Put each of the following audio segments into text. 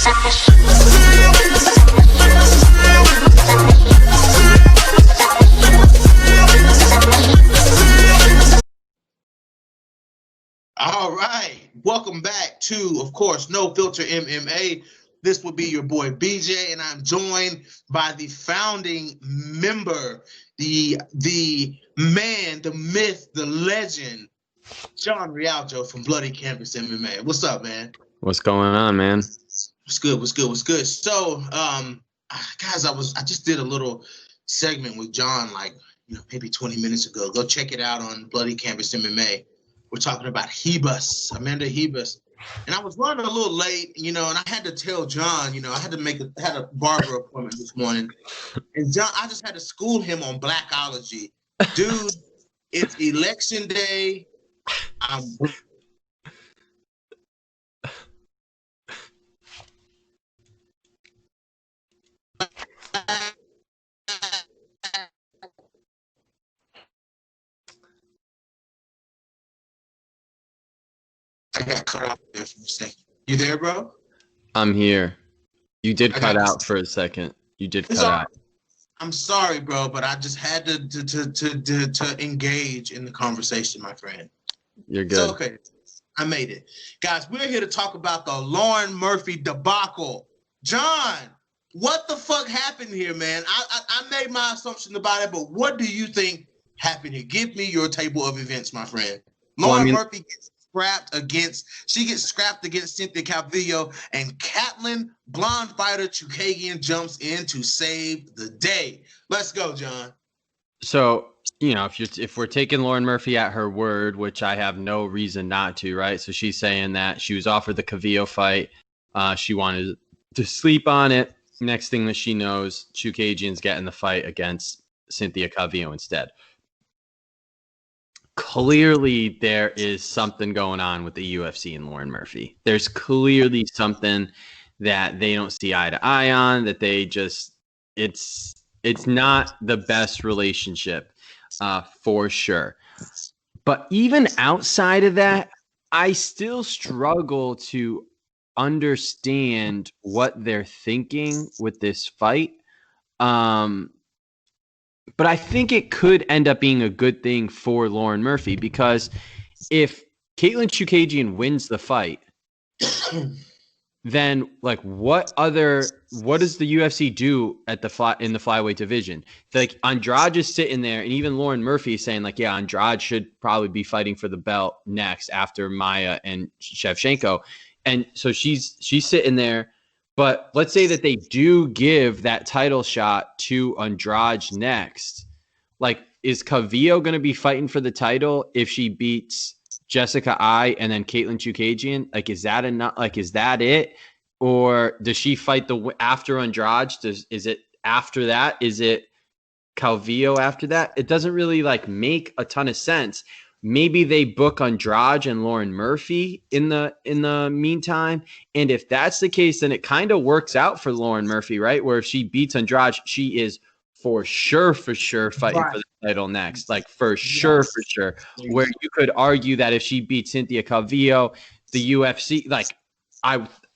All right, welcome back to, of course, No Filter MMA. This will be your boy BJ, and I'm joined by the founding member, the man, the myth, the legend, John Realejo from Bloody Canvas MMA. What's up, man? What's going on, man? What's good? What's good? What's good? So, guys, I just did a little segment with John, like maybe 20 minutes ago. Go check it out on Bloody Canvas MMA. We're talking about Hebus, Amanda Hebus. And I was running a little late, and I had to tell John, I had a barber appointment this morning. And John, I just had to school him on Blackology. Dude, it's election day. I got cut off there for a second. You there, bro? I'm here. You did cut out for a second. You did cut out. I'm sorry, bro, but I just had to engage in the conversation, my friend. You're good. So, okay, I made it. Guys, we're here to talk about the Lauren Murphy debacle. John, what the fuck happened here, man? I made my assumption about it, but what do you think happened here? Give me your table of events, my friend. Lauren Murphy gets scrapped against Cynthia Calvillo, and Catlin, blonde fighter Chukagian, jumps in to save the day. Let's go, John. So, if we're taking Lauren Murphy at her word, which I have no reason not to, right? So she's saying that she was offered the Calvillo fight. She wanted to sleep on it. Next thing that she knows, Chukagian's getting the fight against Cynthia Calvillo instead. Clearly, there is something going on with the UFC and Lauren Murphy. There's clearly something that they don't see eye to eye on, that they just, it's not the best relationship for sure. But even outside of that, I still struggle to understand what they're thinking with this fight. But I think it could end up being a good thing for Lauren Murphy, because if Caitlin Chukagian wins the fight, then what does the UFC do at in the flyweight division? Like, Andrade is sitting there, and even Lauren Murphy is saying Andrade should probably be fighting for the belt next after Maya and Shevchenko. And so she's sitting there. But let's say that they do give that title shot to Andrade next. Is Calvillo going to be fighting for the title if she beats Jessica Ai and then Caitlin Chukagian? Is that enough? Is that it? Or does she fight after Andrade? Is it after that? Is it Calvillo after that? It doesn't really make a ton of sense. Maybe they book Andrade and Lauren Murphy in the meantime. And if that's the case, then it kind of works out for Lauren Murphy, right? Where if she beats Andrade, she is for sure fighting for the title next. For sure. Where you could argue that if she beats Cynthia Calvillo, the UFC,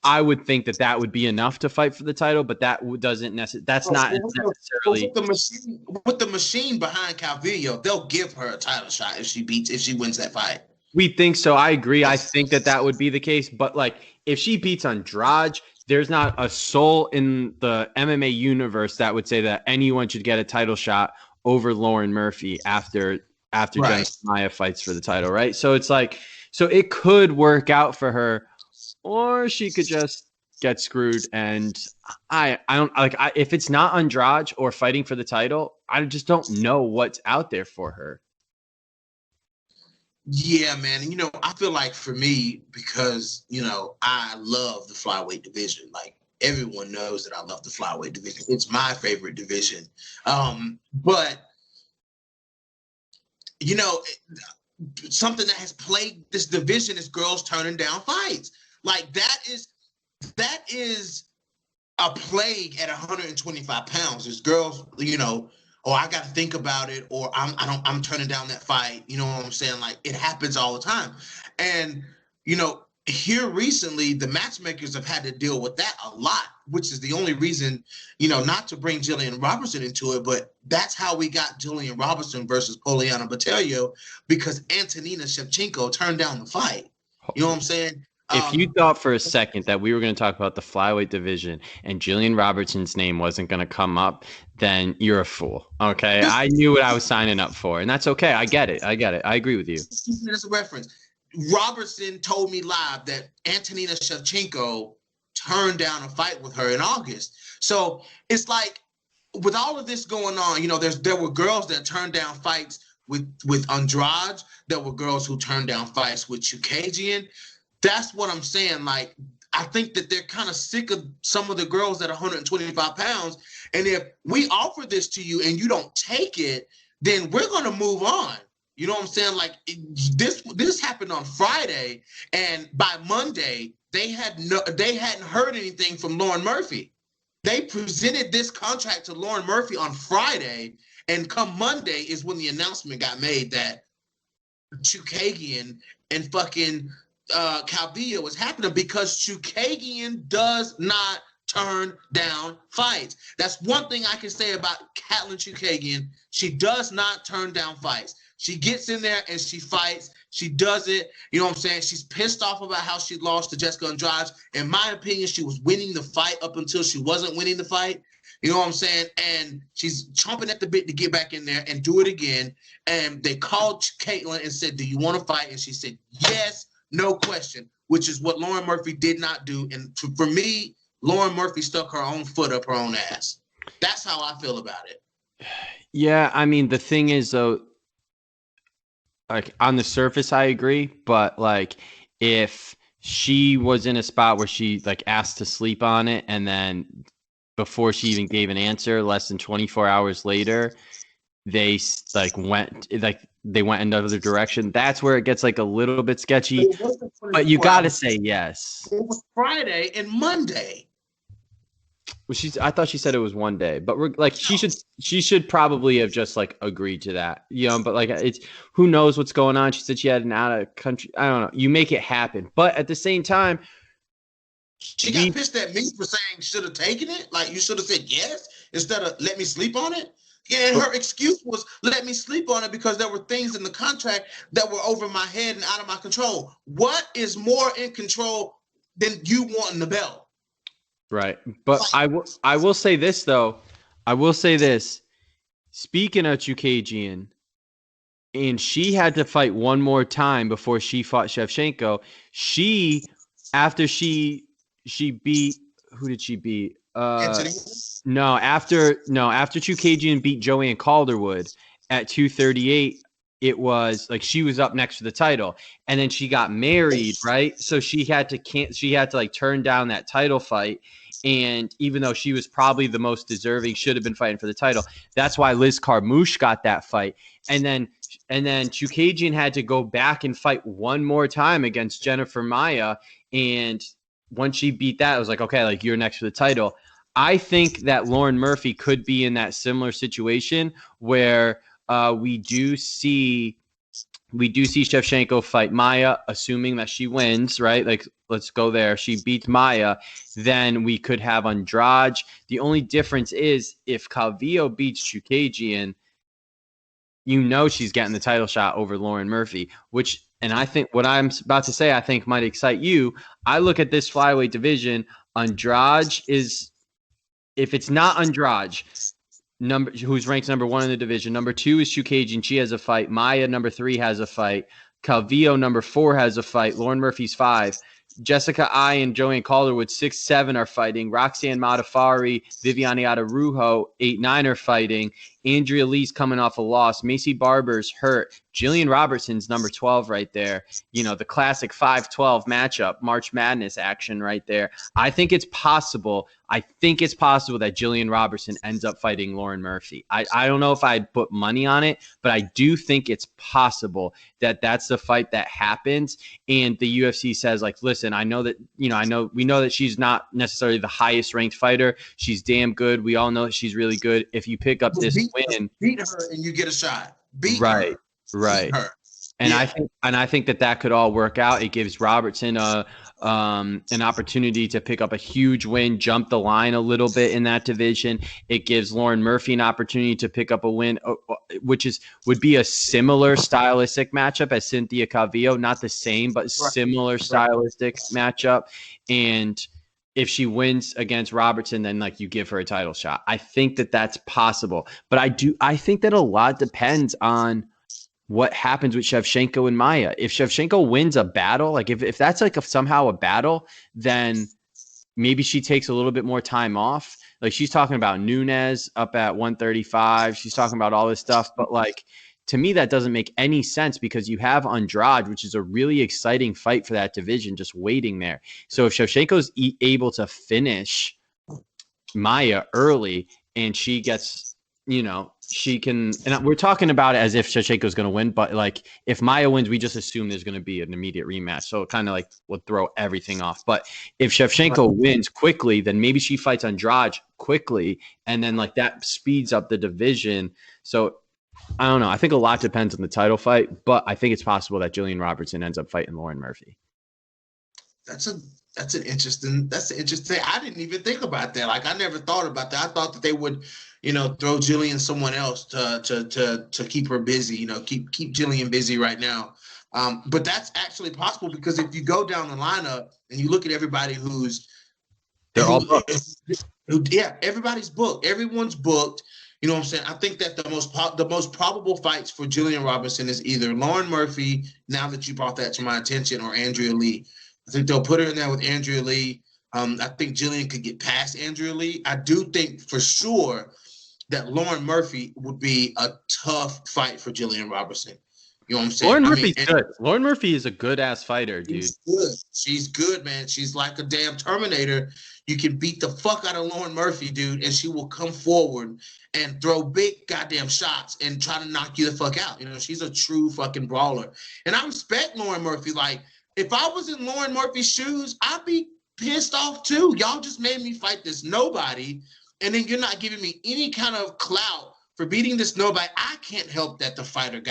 I would think that would be enough to fight for the title, but that doesn't necessarily. That's not necessarily with the machine behind Calvillo. They'll give her a title shot if she wins that fight. We think so. I agree. I think that would be the case. But if she beats Andrade, there's not a soul in the MMA universe that would say that anyone should get a title shot over Lauren Murphy after Jennifer Maia fights for the title, right? So it's so it could work out for her. Or she could just get screwed, and I don't if it's not Andrade or fighting for the title, I just don't know what's out there for her. Yeah, man. I feel like for me, because I love the flyweight division. Everyone knows that I love the flyweight division. It's my favorite division. But something that has plagued this division is girls turning down fights. That is a plague at 125 pounds. There's girls, I got to think about it, or I'm turning down that fight. You know what I'm saying? It happens all the time. And, here recently, the matchmakers have had to deal with that a lot, which is the only reason, not to bring Jillian Robertson into it, but that's how we got Jillian Robertson versus Poliana Botelho, because Antonina Shevchenko turned down the fight. You know what I'm saying? If you thought for a second that we were going to talk about the flyweight division and Jillian Robertson's name wasn't going to come up, then you're a fool. Okay, I knew what I was signing up for, and that's okay. I get it. I agree with you. There's a reference. Robertson told me live that Antonina Shevchenko turned down a fight with her in August. So it's like, with all of this going on, there were girls that turned down fights with Andrade. There were girls who turned down fights with Chookagian. That's what I'm saying. Like, I think that they're kind of sick of some of the girls at 125 pounds. And if we offer this to you and you don't take it, then we're going to move on. You know what I'm saying? Like, this happened on Friday, and by Monday they hadn't heard anything from Lauren Murphy. They presented this contract to Lauren Murphy on Friday, and come Monday is when the announcement got made that Chookagian and fucking Calvillo was happening, because Chookagian does not turn down fights. That's one thing I can say about Katlyn Chookagian. She does not turn down fights. She gets in there and she fights. She does it. You know what I'm saying? She's pissed off about how she lost to Jessica Andrade. In my opinion, she was winning the fight up until she wasn't winning the fight. You know what I'm saying? And she's chomping at the bit to get back in there and do it again. And they called Caitlin and said, "Do you want to fight?" And she said, "Yes, no question," which is what Lauren Murphy did not do. And for me, Lauren Murphy stuck her own foot up her own ass. That's how I feel about it. Yeah, I mean, the thing is, though, like, on the surface, I agree. But, like, if she was in a spot where she, like, asked to sleep on it, and then before she even gave an answer, less than 24 hours later, they went another direction. That's where it gets like a little bit sketchy. But you got to say yes. It was Friday and Monday. Well, I thought she said it was one day, but we're like, she should probably have just like agreed to that, but like, it's, who knows what's going on. She said she had an out of country. I don't know. You make it happen. But at the same time, she got pissed at me for saying should have taken it. Like, you should have said yes instead of let me sleep on it. Yeah, and her excuse was let me sleep on it because there were things in the contract that were over my head and out of my control. What is more in control than you wanting the belt? Right. But I will say this, though. I will say this. Speaking of Chookagian, and she had to fight one more time before she fought Shevchenko. After she beat, who did she beat? After Chookagian beat Joanne Calderwood at 238, it was like she was up next for the title, and then she got married, right? So she had to like turn down that title fight, and even though she was probably the most deserving, should have been fighting for the title. That's why Liz Carmouche got that fight, and then Chookagian had to go back and fight one more time against Jennifer Maia, and once she beat that, it was like, okay, like, you're next for the title. I think that Lauren Murphy could be in that similar situation where we do see Shevchenko fight Maia, assuming that she wins, right? Like, let's go there. She beats Maia, then we could have Andrade. The only difference is if Calvillo beats Chookagian, she's getting the title shot over Lauren Murphy, and I think what I'm about to say, I think might excite you. I look at this flyweight division. Andrade is, if it's not Andrade, who's ranked number 1 in the division. Number 2 is Chookagian. She has a fight. Maia, number 3, has a fight. Calvillo, number 4, has a fight. Lauren Murphy's 5. Jessica Ai and Joanne Calderwood, 6, 7 are fighting. Roxanne Modafferi, Viviane Araújo, 8, 9 are fighting. Andrea Lee's coming off a loss. Macy Barber's hurt. Jillian Robertson's number 12 right there. The classic 5-12 matchup, March Madness action right there. I think it's possible that Jillian Robertson ends up fighting Lauren Murphy. I don't know if I'd put money on it, but I do think it's possible that that's the fight that happens. And the UFC says, like, listen, we know that she's not necessarily the highest ranked fighter. She's damn good. We all know that she's really good. If you pick up this win, beat her and you get a shot. Right. Beat her. And I think that could all work out. It gives Robertson an opportunity to pick up a huge win, jump the line a little bit in that division. It gives Lauren Murphy an opportunity to pick up a win, which would be a similar stylistic matchup as Cynthia Calvillo, not the same, but similar stylistic matchup. And if she wins against Robertson, then like you give her a title shot. I think that that's possible, but I think that a lot depends on what happens with Shevchenko and Maya. If Shevchenko wins a battle, like if that's like somehow a battle, then maybe she takes a little bit more time off. Like she's talking about Nunes up at 135. She's talking about all this stuff. But like, to me, that doesn't make any sense because you have Andrade, which is a really exciting fight for that division, just waiting there. So if Shevchenko's able to finish Maya early and she gets, she can, and we're talking about it as if Shevchenko's going to win, but like if Maya wins, we just assume there's going to be an immediate rematch. So it kind of like would throw everything off. But if Shevchenko wins quickly, then maybe she fights Andrade quickly. And then like that speeds up the division. So I don't know. I think a lot depends on the title fight, but I think it's possible that Jillian Robertson ends up fighting Lauren Murphy. That's an interesting. I didn't even think about that. Like I never thought about that. I thought that they would, throw Jillian someone else to keep her busy. Keep Jillian busy right now. But that's actually possible because if you go down the lineup and you look at everybody they're all booked. Everybody's booked. Everyone's booked. You know what I'm saying? I think that the most probable fights for Jillian Robertson is either Lauren Murphy, now that you brought that to my attention, or Andrea Lee. I think they'll put her in there with Andrea Lee. I think Jillian could get past Andrea Lee. I do think for sure that Lauren Murphy would be a tough fight for Jillian Robertson. You know what I'm saying? Lauren Murphy's good. Lauren Murphy is a good-ass fighter, dude. She's good, man. She's like a damn Terminator. You can beat the fuck out of Lauren Murphy, dude, and she will come forward and throw big goddamn shots and try to knock you the fuck out. She's a true fucking brawler. And I respect Lauren Murphy. Like, if I was in Lauren Murphy's shoes, I'd be pissed off too. Y'all just made me fight this nobody, and then you're not giving me any kind of clout for beating this nobody. I can't help that the fighter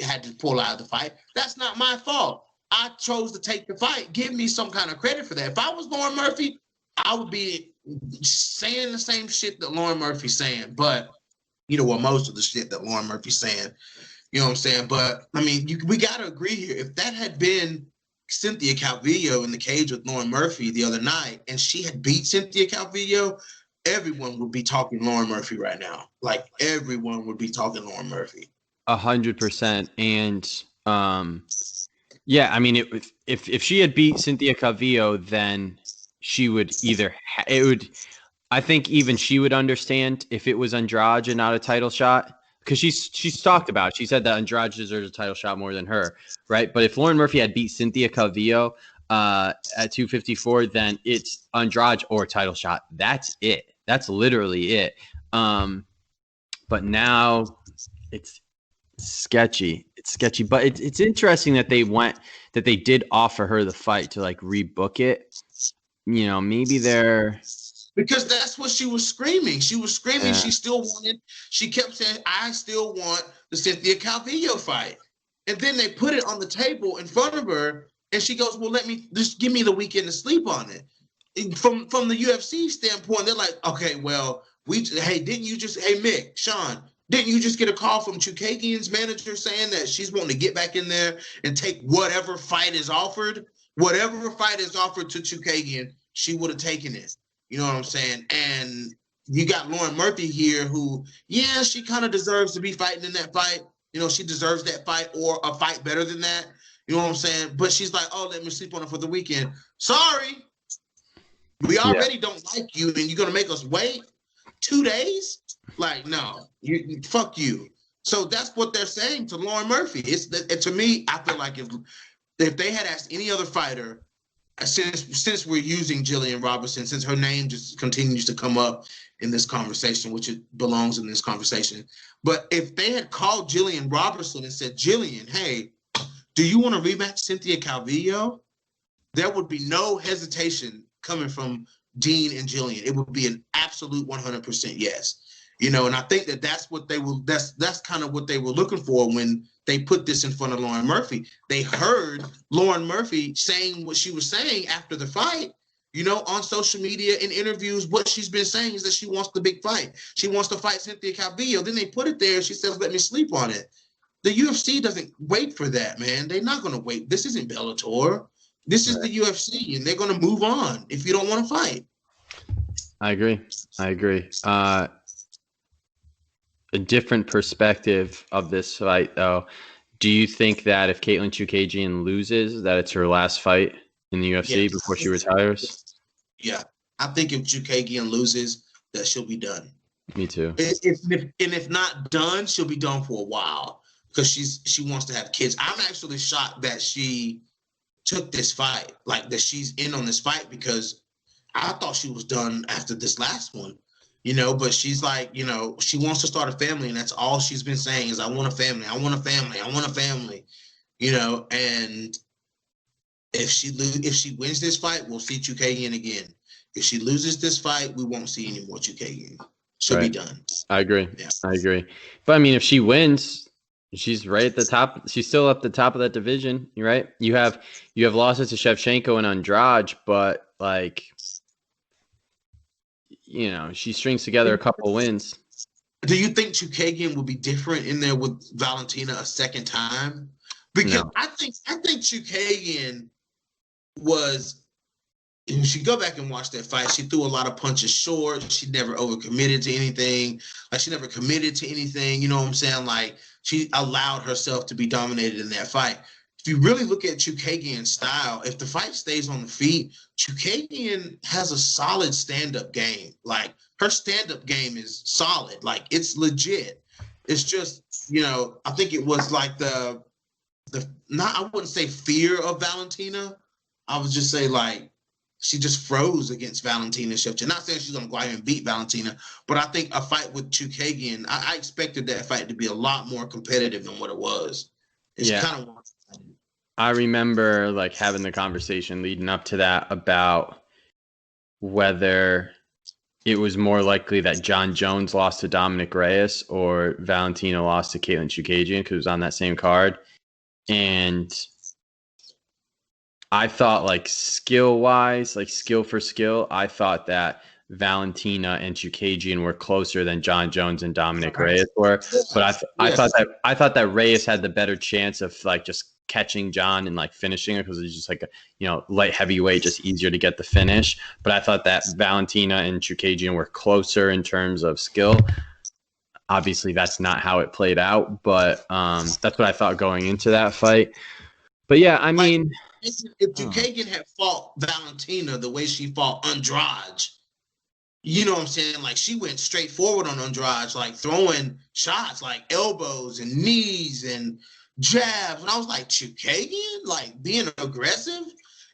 had to pull out of the fight. That's not my fault. I chose to take the fight. Give me some kind of credit for that. If I was Lauren Murphy, I would be saying the same shit that Lauren Murphy's saying, but most of the shit that Lauren Murphy's saying, you know what I'm saying? But I mean, we got to agree here. If that had been Cynthia Calvillo in the cage with Lauren Murphy the other night, and she had beat Cynthia Calvillo, everyone would be talking Lauren Murphy right now. Like everyone would be talking Lauren Murphy. 100%. And yeah, I mean, if she had beat Cynthia Calvillo, then she would either I think even she would understand if it was Andrade and not a title shot, because she's talked about it. She said that Andrade deserves a title shot more than her, right? But if Lauren Murphy had beat Cynthia Calvillo at 254, then it's Andrade or title shot. That's it. That's literally it. But now it's sketchy. It's sketchy. But it's interesting that they did offer her the fight to like rebook it. Maybe they're, because that's what she was screaming. She was screaming. Yeah. She kept saying, I still want the Cynthia Calvillo fight. And then they put it on the table in front of her, and she goes, well, just give me the weekend to sleep on it. And from the UFC standpoint, they're like, okay, well, Mick, Sean, didn't you just get a call from Chukagian's manager saying that she's wanting to get back in there and take whatever fight is offered? Whatever fight is offered to Chukagian, she would have taken it. You know what I'm saying? And you got Lauren Murphy here who, she kind of deserves to be fighting in that fight. She deserves that fight or a fight better than that. You know what I'm saying? But she's like, oh, let me sleep on it for the weekend. Sorry. We already don't like you, and you're going to make us wait 2 days? Like, no. Fuck you. So that's what they're saying to Lauren Murphy. To me, I feel like if they had asked any other fighter, since we're using Jillian Robertson, since her name just continues to come up in this conversation, which it belongs in this conversation, but if they had called Jillian Robertson and said, Jillian, hey, do you want to rematch Cynthia Calvillo? There would be no hesitation coming from Dean and Jillian. It would be an absolute 100% yes. And I think that's what that's kind of what they were looking for when they put this in front of Lauren Murphy. They heard Lauren Murphy saying what she was saying after the fight, on social media, in interviews. What she's been saying is that she wants the big fight. She wants to fight Cynthia Calvillo. Then they put it there. She says, let me sleep on it. The UFC doesn't wait for that, man. They're not going to wait. This isn't Bellator. This is the UFC, and they're going to move on if you don't want to fight. I agree. A different perspective of this fight, though. Do you think that if Caitlin Chookagian loses, that it's her last fight in the UFC before she retires? Yeah. I think if Chookagian loses, that she'll be done. Me too. If not done, she'll be done for a while because she wants to have kids. I'm actually shocked that she took this fight, like that she's in on this fight, because I thought she was done after this last one. But she's like, she wants to start a family, and that's all she's been saying is, I want a family, I want a family, I want a family, and if she wins this fight, we'll see Chookagian again. If she loses this fight, we won't see any more Chookagian. She'll be done. I agree. Yeah. I agree. But I mean, if she wins, she's right at the top. She's still up the top of that division, right? You have losses to Shevchenko and Andrade, but she strings together a couple wins. Do you think Chookagian will be different in there with Valentina a second time? Because no. I think Chookagian was. If you go back and watch that fight, she threw a lot of punches short. She never overcommitted to anything. She never committed to anything. You know what I'm saying? She allowed herself to be dominated in that fight. If you really look at Chookagian's style, if the fight stays on the feet, Chookagian has a solid stand-up game. Her stand-up game is solid. It's legit. It's just, I think it was I wouldn't say fear of Valentina. I would just say she just froze against Valentina Shevchenko. Not saying she's going to go out here and beat Valentina, but I think a fight with Chookagian, I expected that fight to be a lot more competitive than what it was. It's kind of. I remember having the conversation leading up to that about whether it was more likely that John Jones lost to Dominic Reyes or Valentina lost to Caitlin Chookagian, because it was on that same card. And I thought skill-wise, skill for skill, I thought that Valentina and Chookagian were closer than John Jones and Dominic Reyes were. But I thought that Reyes had the better chance of just catching John and finishing it, because it's just light heavyweight, just easier to get the finish. But I thought that Valentina and Chookagian were closer in terms of skill. Obviously, that's not how it played out, but that's what I thought going into that fight. But yeah, I mean, if Chookagian had fought Valentina the way she fought Andrade, you know what I'm saying? She went straight forward on Andrade, throwing shots, elbows and knees and jabs. And I was like, Chookagian, being aggressive,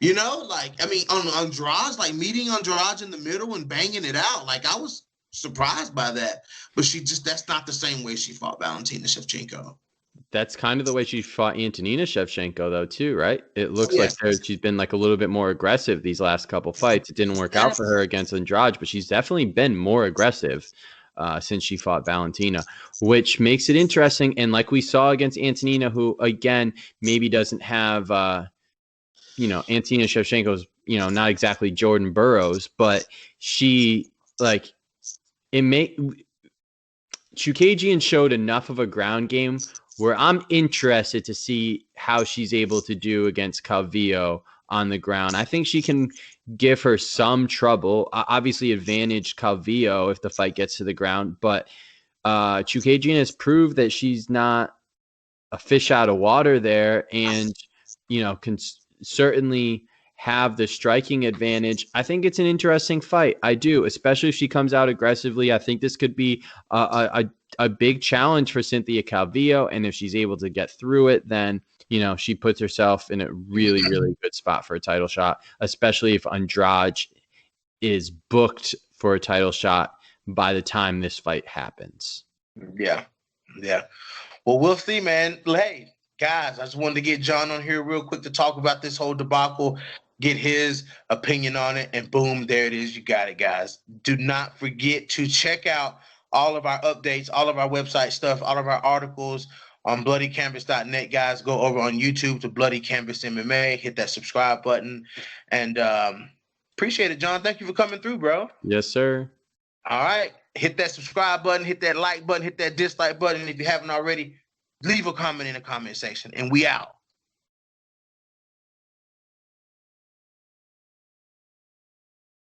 on Andrade, meeting Andrade in the middle and banging it out. I was surprised by that. But that's not the same way she fought Valentina Shevchenko. That's kind of the way she fought Antonina Shevchenko, though, too, right? It looks like she's been a little bit more aggressive these last couple fights. It didn't work out for her against Andrade, but she's definitely been more aggressive since she fought Valentina, which makes it interesting. And we saw against Antonina, who, again, maybe doesn't have, Antonina Shevchenko's, not exactly Jordan Burroughs, but she, Chookagian showed enough of a ground game where I'm interested to see how she's able to do against Calvillo on the ground. I think she can give her some trouble. Obviously, advantage Calvillo if the fight gets to the ground, but Chookagian has proved that she's not a fish out of water there, and can certainly have the striking advantage. I think it's an interesting fight. I do, especially if she comes out aggressively. I think this could be a big challenge for Cynthia Calvillo, and if she's able to get through it, then she puts herself in a really, really good spot for a title shot, especially if Andrade is booked for a title shot by the time this fight happens. Yeah. Well, we'll see, man. Hey, guys, I just wanted to get John on here real quick to talk about this whole debacle, get his opinion on it, and boom, there it is. You got it, guys. Do not forget to check out all of our updates, all of our website stuff, all of our articles on bloodycanvas.net, guys. Go over on YouTube to Bloody Canvas MMA. Hit that subscribe button. And appreciate it, John. Thank you for coming through, bro. Yes, sir. All right. Hit that subscribe button. Hit that like button. Hit that dislike button. If you haven't already, leave a comment in the comment section. And we out.